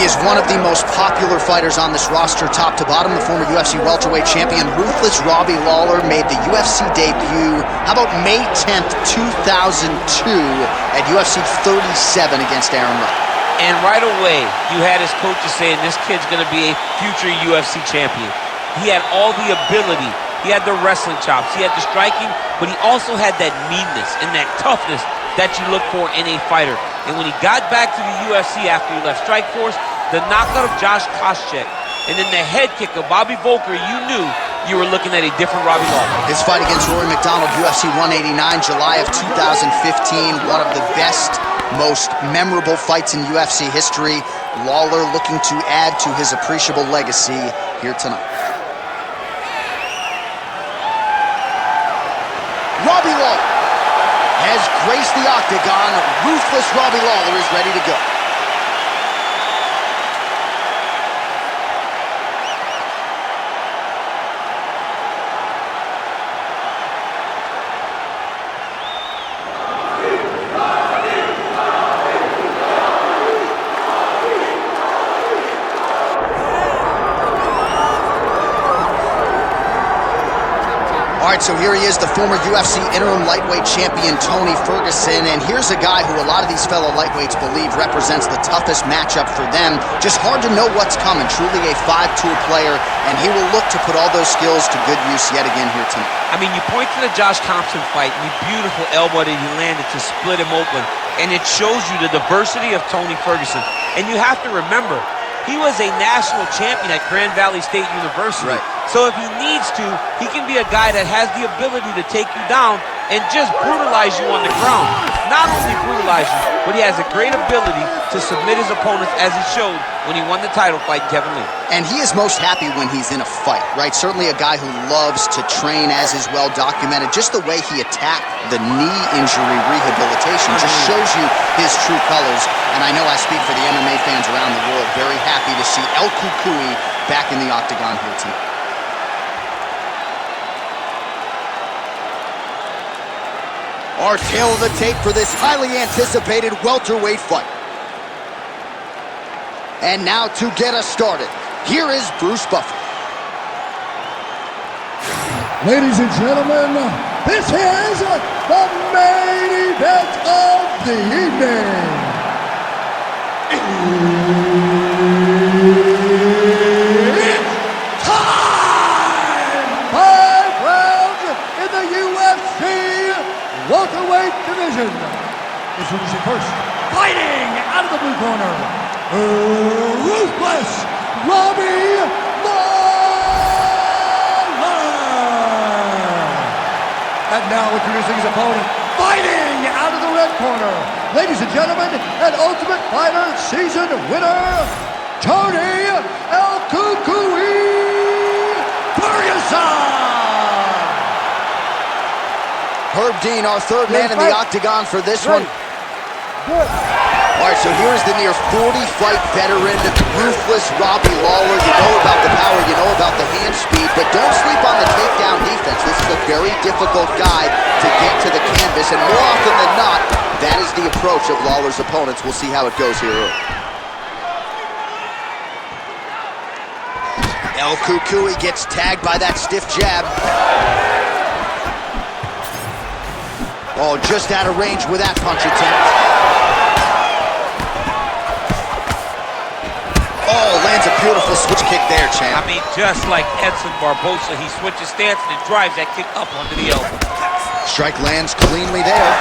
is one of the most popular fighters on this roster, top to bottom. The former UFC welterweight champion, Ruthless Robbie Lawler, made the UFC debut, how about May 10th, 2002 at UFC 37 against Aaron Robbie. And right away, you had his coaches saying this kid's going to be a future UFC champion. He had all the ability. He had the wrestling chops. He had the striking, but he also had that meanness and that toughness that you look for in a fighter. And when he got back to the UFC after he left Strikeforce, the knockout of Josh Koscheck and then the head kick of Bobby Volker, you knew you were looking at a different Robbie Lawler. His fight against Rory McDonald, UFC 189, July of 2015, one of the best, most memorable fights in UFC history. Lawler looking to add to his appreciable legacy here tonight. Robbie Lawler has graced the octagon. Ruthless Robbie Lawler is ready to go. All right, so here he is, the former UFC interim lightweight champion, Tony Ferguson, and here's a guy who a lot of these fellow lightweights believe represents the toughest matchup for them. Just hard to know what's coming. Truly a five-tool player, and he will look to put all those skills to good use yet again here tonight. I mean, you point to the Josh Thompson fight, and the beautiful elbow that he landed to split him open, and it shows you the diversity of Tony Ferguson. And you have to remember, he was a national champion at Grand Valley State University. Right. So if he needs to, he can be a guy that has the ability to take you down and just brutalize you on the ground. Not only brutalize you, but he has a great ability to submit his opponents, as he showed when he won the title fight, Kevin Lee. And he is most happy when he's in a fight, right? Certainly a guy who loves to train, as is well documented. Just the way he attacked the knee injury rehabilitation just shows you his true colors. And I know I speak for the MMA fans around the world, very happy to see El Cucuy back in the octagon here tonight. Our tail of the tape for this highly anticipated welterweight fight. And now to get us started, here is Bruce Buffer. Ladies and gentlemen, this is the main event of the evening. It's time! 5 rounds in the UFC welterweight division. Introducing first, fighting out of the blue corner, Ruthless Robbie Lawler. And now introducing his opponent, fighting out of the red corner, ladies and gentlemen, an Ultimate Fighter season winner, Tony El Cucuy Ferguson. Herb Dean, our third man in the octagon for this one. All right, so here's the near 40-fight veteran, Ruthless Robbie Lawler. You know about the power, you know about the hand speed, but don't sleep on the takedown defense. This is a very difficult guy to get to the canvas, and more often than not, that is the approach of Lawler's opponents. We'll see how it goes here early. El Cucuy gets tagged by that stiff jab. Oh, just out of range with that punch attempt. Oh, lands a beautiful switch kick there, champ. I mean, just like Edson Barbosa, he switches stance and then drives that kick up under the elbow. Strike lands cleanly there.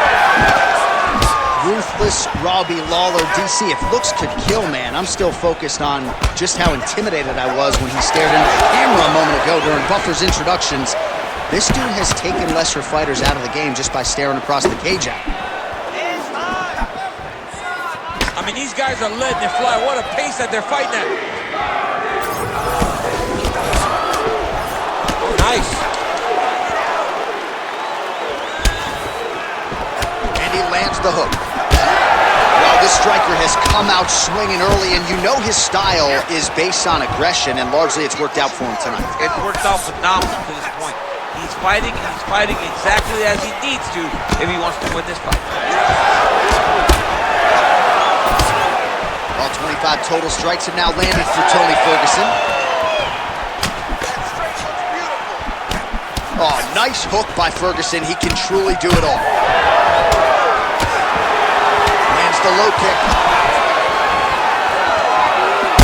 Ruthless Robbie Lawler, DC, if looks could kill, man, I'm still focused on just how intimidated I was when he stared into the camera a moment ago during Buffer's introductions. This dude has taken lesser fighters out of the game just by staring across the cage at him. I mean, these guys are letting it fly. What a pace that they're fighting at. Nice. And he lands the hook. Well, this striker has come out swinging early, and you know his style is based on aggression, and largely it's worked out for him tonight. It's worked out phenomenal to this point. He's fighting exactly as he needs to if he wants to win this fight. Well, 25 total strikes have now landed for Tony Ferguson. Oh, nice hook by Ferguson. He can truly do it all. Lands the low kick.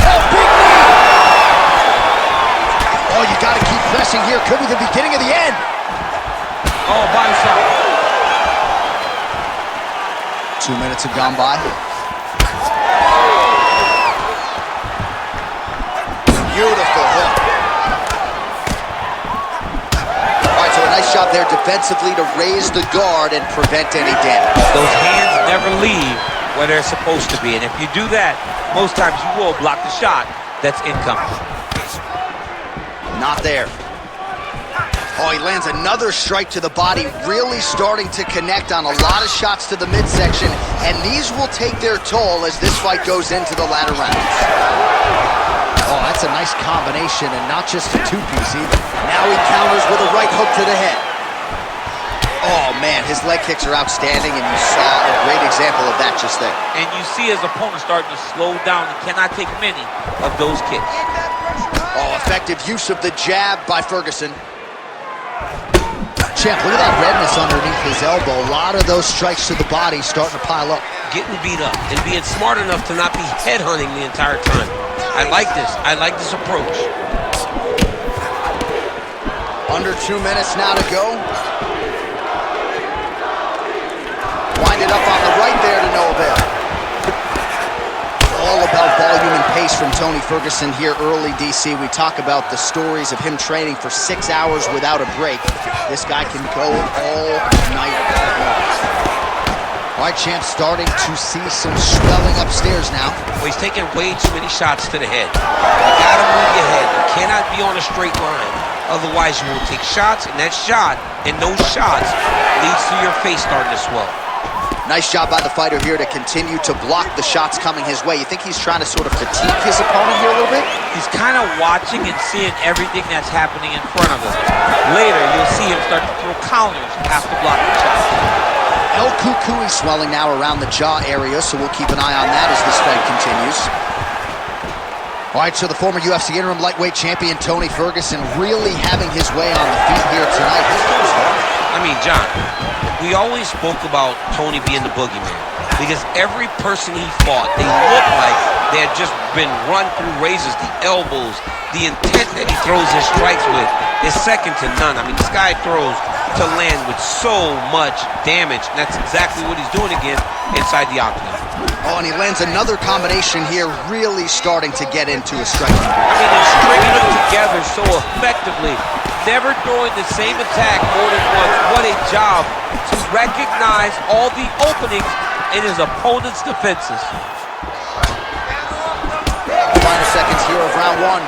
Oh, big knee! Oh, you gotta keep pressing here. Could be the beginning of the end. Oh, body shot. 2 minutes have gone by. Beautiful hook. All right, so a nice shot there defensively to raise the guard and prevent any damage. Those hands never leave where they're supposed to be, and if you do that, most times you will block the shot that's incoming. Not there. Oh, he lands another strike to the body, really starting to connect on a lot of shots to the midsection, and these will take their toll as this fight goes into the latter rounds. Oh, that's a nice combination, and not just a two-piece either. Now he counters with a right hook to the head. Oh, man, his leg kicks are outstanding, and you saw a great example of that just there. And you see his opponent starting to slow down. He cannot take many of those kicks. Oh, effective use of the jab by Ferguson. Champ, look at that redness underneath his elbow. A lot of those strikes to the body starting to pile up. Getting beat up and being smart enough to not be headhunting the entire time. I like this. I like this approach. Under 2 minutes now to go. Wind it up on the right there to no avail. All about volume and pace from Tony Ferguson here early, DC. We talk about the stories of him training for 6 hours without a break. This guy can go all night long. All right, champ, starting to see some swelling upstairs now. Well, he's taking way too many shots to the head. You gotta move your head. You cannot be on a straight line. Otherwise, you will take shots, and that shot and those shots leads to your face starting to swell. Nice job by the fighter here to continue to block the shots coming his way. You think he's trying to sort of fatigue his opponent here a little bit? He's kind of watching and seeing everything that's happening in front of him. Later, you'll see him start to throw counters after blocking shots. El Cucuy swelling now around the jaw area, so we'll keep an eye on that as this fight continues. All right, so the former UFC interim lightweight champion Tony Ferguson really having his way on the feet here tonight. His goes hard. I mean, John, we always spoke about Tony being the boogeyman because every person he fought, they looked like they had just been run through razors. The elbows, the intent that he throws his strikes with is second to none. I mean, this guy throws to land with so much damage, and that's exactly what he's doing again inside the octagon. Oh, and he lands another combination here, really starting to get into a striking. I mean, they're stringing them together so effectively. Never throwing the same attack more than once. What a job to recognize all the openings in his opponent's defenses. Final seconds here of round one.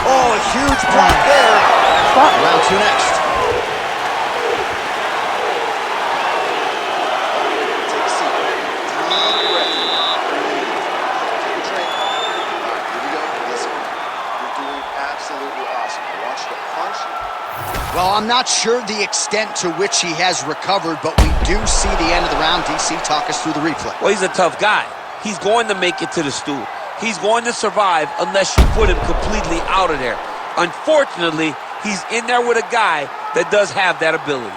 Oh, a huge block there. Round two next. Well, I'm not sure the extent to which he has recovered, but we do see the end of the round. DC, talk us through the replay. Well, he's a tough guy. He's going to make it to the stool. He's going to survive unless you put him completely out of there. Unfortunately, he's in there with a guy that does have that ability.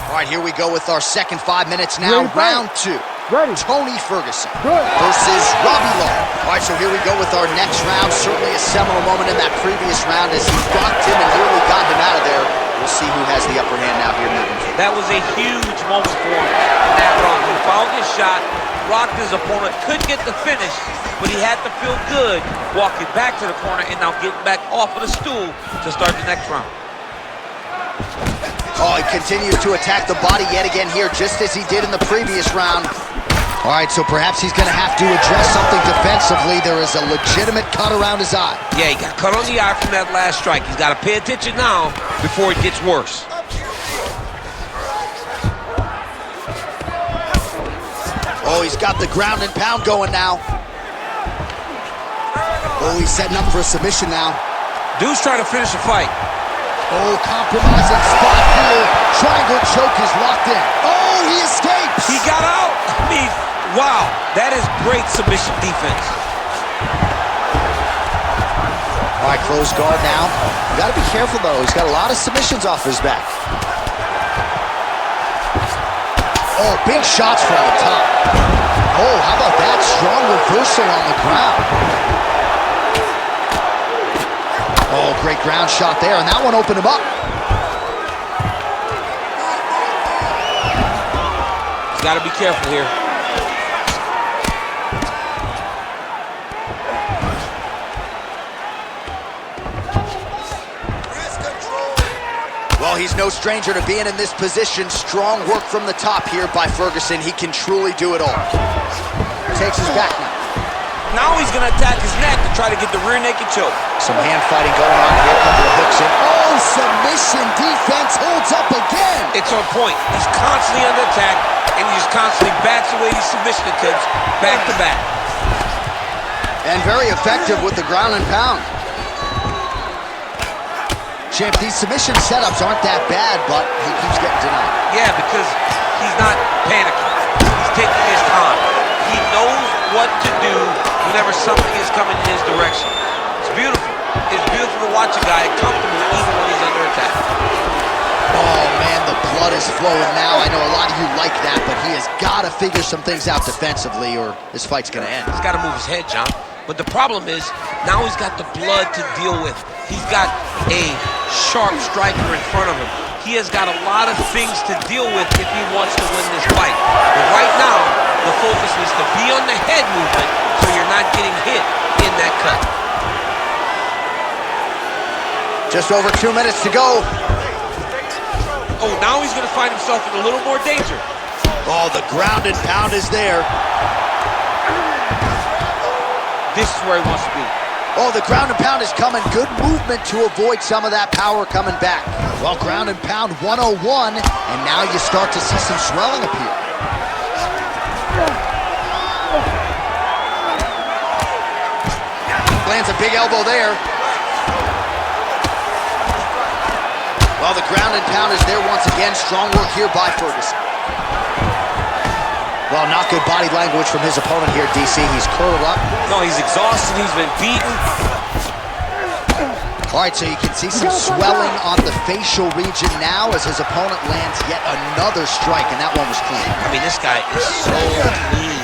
All right, here we go with our second 5 minutes now. Round two. Ready. Tony Ferguson Good. versus Robbie Lawler. All right, so here we go with our next round. Certainly a seminal moment in that previous round as he rocked him and nearly got him out of there. We'll see who has the upper hand now here moving forward. That was a huge moment for him in that round. He found his shot, rocked his opponent, couldn't get the finish, but he had to feel good walking back to the corner and now getting back off of the stool to start the next round. Oh, he continues to attack the body yet again here, just as he did in the previous round. All right, so perhaps he's going to have to address something defensively. There is a legitimate cut around his eye. Yeah, he got cut on the eye from that last strike. He's got to pay attention now before it gets worse. Oh, he's got the ground and pound going now. Oh, he's setting up for a submission now. Dude's trying to finish the fight. Oh, compromising spot here. Triangle choke is locked in. Oh, he escapes. He got out. I mean, wow. That is great submission defense. All right, close guard now. You got to be careful, though. He's got a lot of submissions off his back. Oh, big shots from the top. Oh, how about that? Strong reversal on the ground. Oh, great ground shot there, and that one opened him up. He's got to be careful here. Well, he's no stranger to being in this position. Strong work from the top here by Ferguson. He can truly do it all. Takes his back now. Now he's going to attack his neck to try to get the rear naked choke. Some hand fighting going on here. A couple of hooks in. Oh, submission defense holds up again. It's on point. He's constantly under attack, and he just constantly backs away these submission attempts back to back. And very effective with the ground and pound. Champ, these submission setups aren't that bad, but he keeps getting denied. Yeah, because he's not panicking. He's taking his time. He knows what to do whenever something is coming in his direction. It's beautiful. It's beautiful to watch a guy comfortable even when he's under attack. Oh, man, the blood is flowing now. I know a lot of you like that, but he has got to figure some things out defensively or this fight's going to end. He's got to move his head, John. But the problem is, now he's got the blood to deal with. He's got a sharp striker in front of him. He has got a lot of things to deal with if he wants to win this fight. But right now, the focus is to be on the head movement so you're not getting hit in that cut. Just over 2 minutes to go. Oh, now he's going to find himself in a little more danger. Oh, the ground and pound is there. This is where he wants to be. Oh, the ground and pound is coming. Good movement to avoid some of that power coming back. Well, ground and pound 101, and now you start to see some swelling appear. Lands a big elbow there. Well, the ground and pound is there once again. Strong work here by Ferguson. Well, not good body language from his opponent here, DC. He's curled up. No, he's exhausted. He's been beaten. All right, so you can see some swelling on the facial region now as his opponent lands yet another strike, and that one was clean. I mean, this guy is so clean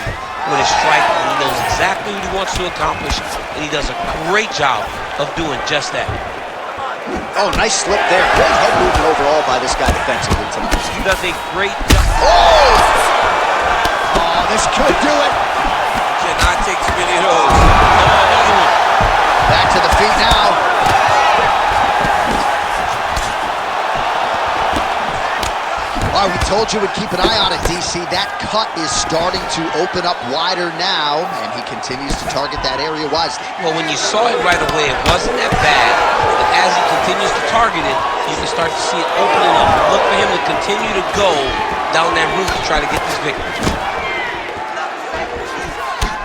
with his striking. He knows exactly what he wants to accomplish, and he does a great job of doing just that. Oh, nice slip there. Great head movement overall by this guy defensively tonight. He does a great job. Oh! Oh, this could do it. Cannot take too many of those. Oh, another one. Back to the feet now. All right, we told you we'd keep an eye on it, DC. That cut is starting to open up wider now, and he continues to target that area wisely. Well, when you saw it right away, it wasn't that bad. But as he continues to target it, you can start to see it opening up. Look for him to continue to go down that route to try to get this victory.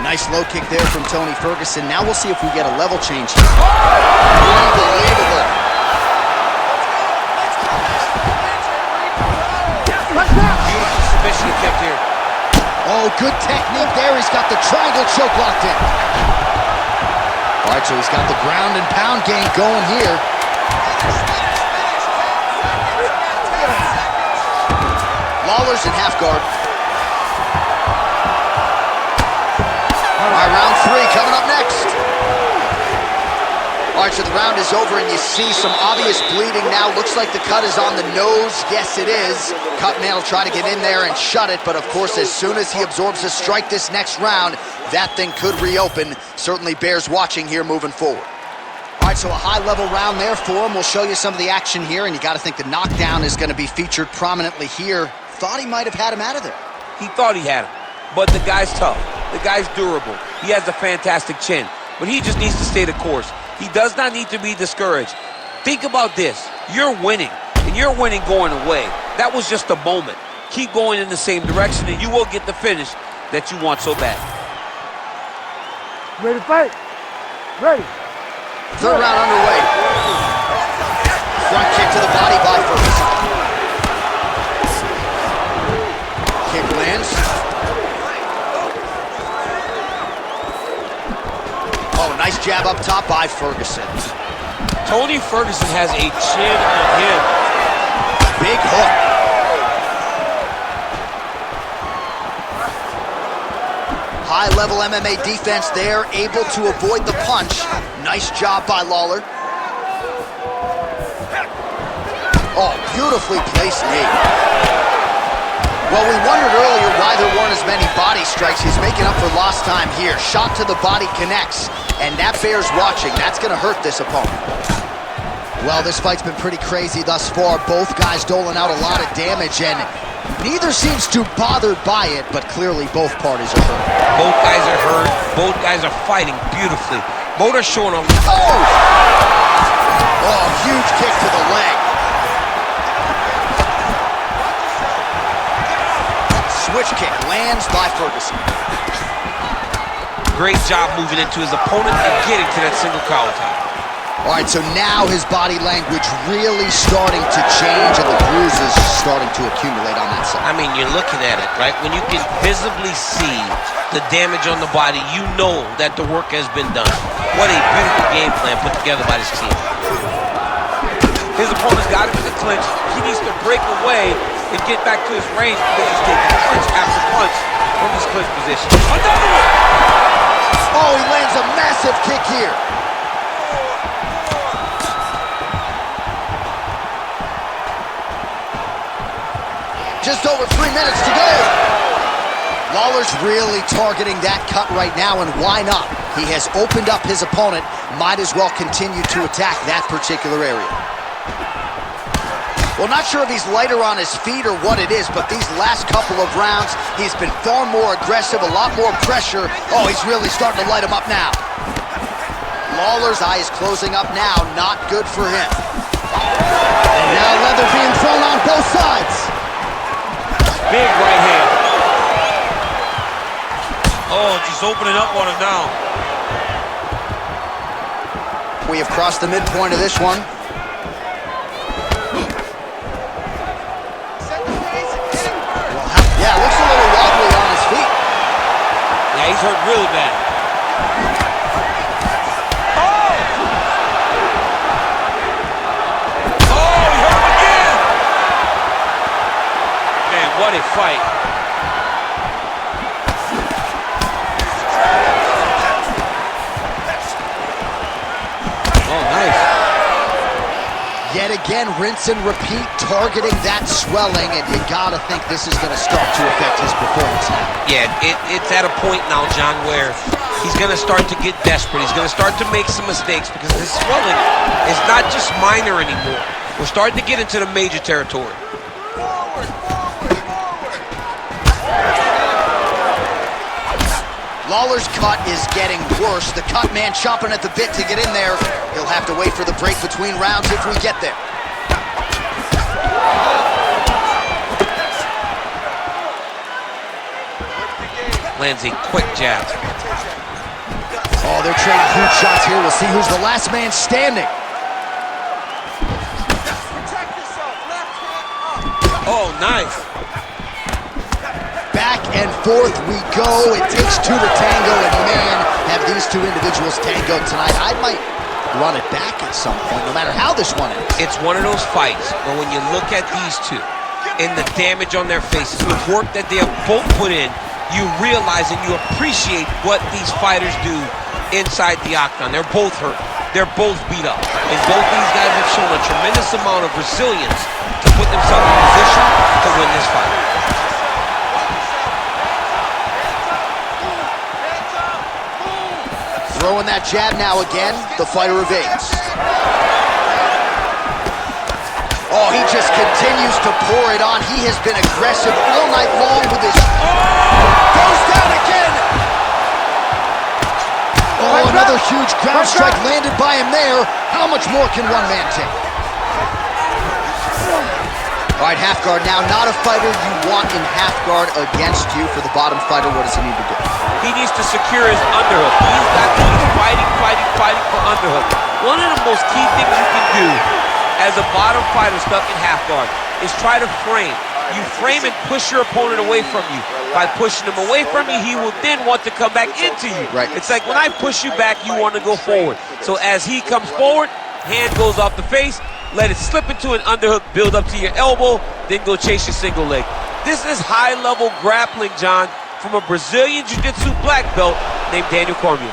Nice low kick there from Tony Ferguson. Now we'll see if we get a level change here. Unbelievable. Beautiful submission attempt here. Oh, good technique there. He's got the triangle choke locked in. All right, so he's got the ground and pound game going here. Lawler's in half guard. All right, round 3 coming up next. All right, so the round is over, and you see some obvious bleeding now. Looks like the cut is on the nose. Yes, it is. Cutman will try to get in there and shut it, but of course, as soon as he absorbs a strike this next round, that thing could reopen. Certainly bears watching here moving forward. All right, so a high-level round there for him. We'll show you some of the action here, and you got to think the knockdown is going to be featured prominently here. Thought he might have had him out of there. He thought he had him, but the guy's tough. The guy's durable. He has a fantastic chin, but he just needs to stay the course. He does not need to be discouraged. Think about this. You're winning, and you're winning going away. That was just a moment. Keep going in the same direction, and you will get the finish that you want so bad. Ready to fight? Ready. Third round underway. Front kick to the body by Ferguson. Kick lands. Oh, nice jab up top by Ferguson. Tony Ferguson has a chin on him. Big hook. High-level MMA defense there, able to avoid the punch. Nice job by Lawler. Oh, beautifully placed knee. Well, we wondered earlier why there weren't as many body strikes. He's making up for lost time here. Shot to the body connects, and that bears watching. That's going to hurt this opponent. Well, this fight's been pretty crazy thus far. Both guys doling out a lot of damage, and neither seems too bothered by it, but clearly both parties are hurt. Both guys are hurt. Both guys are fighting beautifully. Both are showing a... Oh, huge kick to the leg. Switch kick lands by Ferguson. Great job moving into his opponent and getting to that single collar tie. All right, so now his body language really starting to change and the bruises starting to accumulate on that side. I mean, you're looking at it, right? When you can visibly see the damage on the body, you know that the work has been done. What a beautiful game plan put together by this team. His opponent's got him in the clinch. He needs to break away and get back to his range because he's taking punch after punch from his clinch position. Another one! Oh, he lands a massive kick here. Just over 3 minutes to go. Lawler's really targeting that cut right now, and why not? He has opened up his opponent, might as well continue to attack that particular area. Well, not sure if he's lighter on his feet or what it is, but these last couple of rounds, he's been far more aggressive, a lot more pressure. Oh, he's really starting to light him up now. Lawler's eye is closing up now, not good for him. And now leather being thrown on both sides. Big right hand. Oh, just opening up on him now. We have crossed the midpoint of this one. Yeah, looks a little wobbly on his feet. Yeah, he's hurt really bad. What a fight. Oh, nice. Yet again, rinse and repeat, targeting that swelling, and you gotta think this is gonna start to affect his performance now. Yeah, it's at a point now, John, where he's gonna start to get desperate. He's gonna start to make some mistakes because this swelling is not just minor anymore. We're starting to get into the major territory. Lawler's cut is getting worse. The cut man chomping at the bit to get in there. He'll have to wait for the break between rounds if we get there. Lands a quick jab. Oh, they're trading huge shots here. We'll see who's the last man standing. Oh, nice. Back and forth we go. It takes two to tango, and man, have these two individuals tangoed tonight. I might run it back at some point, no matter how this one ends. It's one of those fights where when you look at these two and the damage on their faces, the work that they have both put in, you realize and you appreciate what these fighters do inside the octagon. They're both hurt. They're both beat up. And both these guys have shown a tremendous amount of resilience to put themselves in position to win this fight. Throwing that jab now again, the fighter evades. Oh, he just continues to pour it on. He has been aggressive all night long with his... Goes down again! Oh, another huge ground strike landed by him there. How much more can one man take? All right, half guard now. Not a fighter you want in half guard against you. For the bottom fighter, what does he need to do? He needs to secure his underhook. He's got to be fighting for underhook. One of the most key things you can do as a bottom fighter stuck in half guard is try to frame. You frame and push your opponent away from you. By pushing him away from you, he will then want to come back into you. Right. It's like when I push you back, you want to go forward. So as he comes forward, hand goes off the face, let it slip into an underhook, build up to your elbow, then go chase your single leg. This is high-level grappling, John, from a Brazilian Jiu-Jitsu black belt named Daniel Cormier.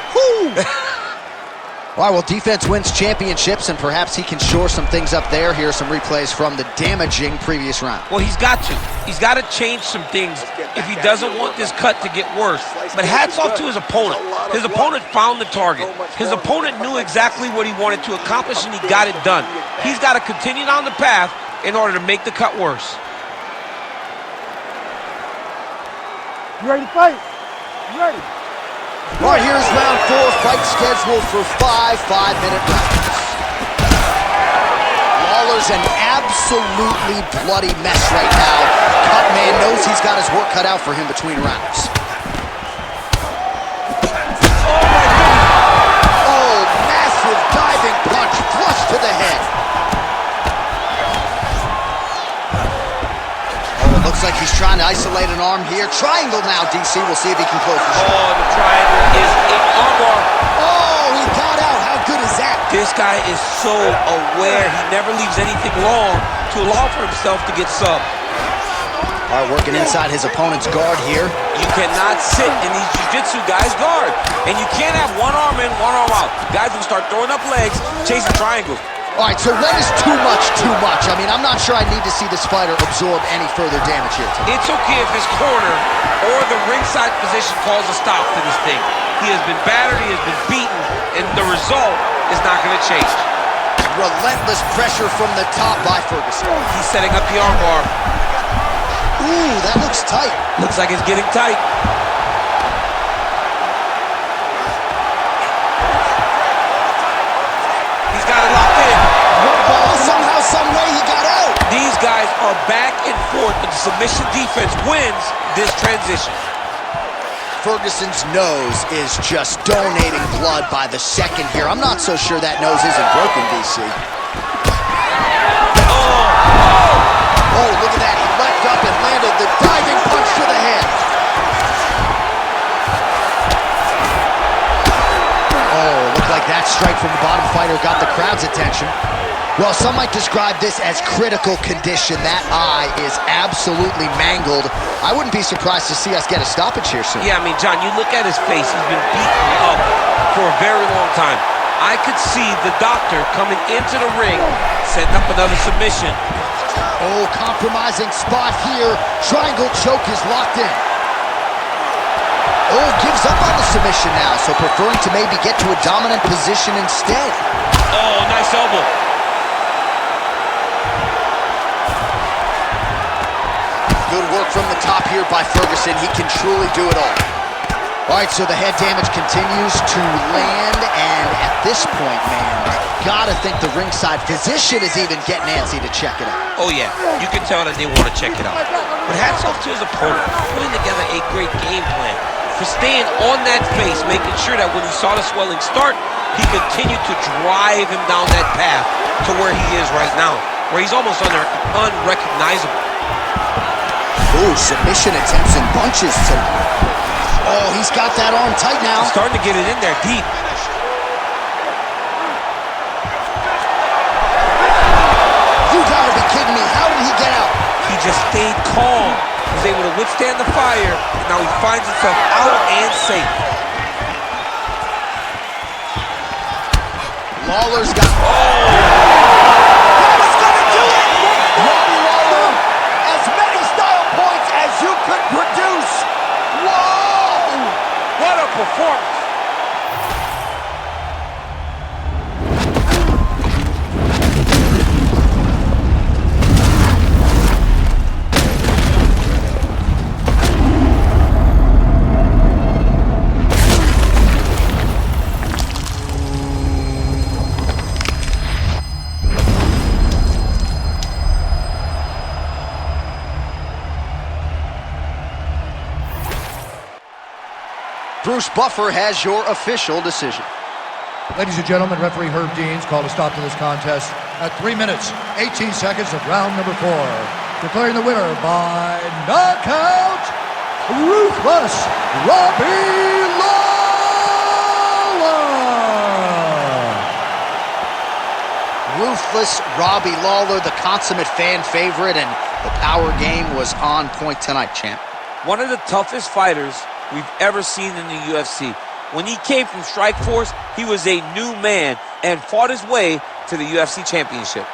All right, well, defense wins championships, and perhaps he can shore some things up there. Here are some replays from the damaging previous round. Well, he's got to. He's got to change some things if he doesn't want this cut to get worse. But hats off to his opponent. His opponent found the target. His opponent knew exactly what he wanted to accomplish, and he got it done. He's got to continue down the path in order to make the cut worse. You ready to fight? You ready? All right, here's round 4, fight scheduled for 5 5-minute rounds. Lawler's an absolutely bloody mess right now. Cut man knows he's got his work cut out for him between rounds. Oh, massive diving punch, flush to the head. Looks like he's trying to isolate an arm here. Triangle now, DC. We'll see if he can close the shot. Oh, the triangle is an armbar. Oh, he got out. How good is that? This guy is so aware. He never leaves anything long to allow for himself to get subbed. All right, working inside his opponent's guard here. You cannot sit in these jiu-jitsu guys' guard. And you can't have one arm in, one arm out. Guys will start throwing up legs, chasing triangles. All right, so when is too much too much? I mean, I'm not sure I need to see this fighter absorb any further damage here tonight. It's okay if his corner or the ringside position calls a stop to this thing. He has been battered, he has been beaten, and the result is not going to change. Relentless pressure from the top by Ferguson. He's setting up the armbar. Ooh, that looks tight. Looks like it's getting tight. He's got it locked in. Somehow, some way, he got out. These guys are back and forth, but the submission defense wins this transition. Ferguson's nose is just donating blood by the second here. I'm not so sure that nose isn't broken, DC. Oh, look at that. He leapt up and landed the diving punch to the head. Oh, looked like that strike from the bottom fighter got the crowd's attention. Well, some might describe this as critical condition. That eye is absolutely mangled. I wouldn't be surprised to see us get a stoppage here soon. Yeah, I mean, John, you look at his face. He's been beaten up for a very long time. I could see the doctor coming into the ring, setting up another submission. Oh, compromising spot here. Triangle choke is locked in. Oh, gives up on the submission now, so preferring to maybe get to a dominant position instead. Oh, nice elbow. Good work from the top here by Ferguson. He can truly do it all. All right, so the head damage continues to land, and at this point, man, gotta think the ringside physician is even getting antsy to check it out. Oh, yeah. You can tell that they want to check it out. But hats off to his opponent, putting together a great game plan for staying on that face, making sure that when he saw the swelling start, he continued to drive him down that path to where he is right now, where he's almost unrecognizable. Ooh, submission attempts in bunches tonight. Oh, he's got that arm tight now. He's starting to get it in there deep. You gotta be kidding me. How did he get out? He just stayed calm. He was able to withstand the fire, and now he finds himself out and safe. Lawler's got... That was gonna do it! Robbie Lawler, as many style points as you could produce. Whoa! What a performance! Bruce Buffer has your official decision. Ladies and gentlemen, referee Herb Deans called a stop to this contest at 3 minutes, 18 seconds of round number 4. Declaring the winner by knockout, Ruthless Robbie Lawler! Ruthless Robbie Lawler, the consummate fan favorite, and the power game was on point tonight, champ. One of the toughest fighters we've ever seen in the UFC. When he came from Strikeforce, he was a new man and fought his way to the UFC championship.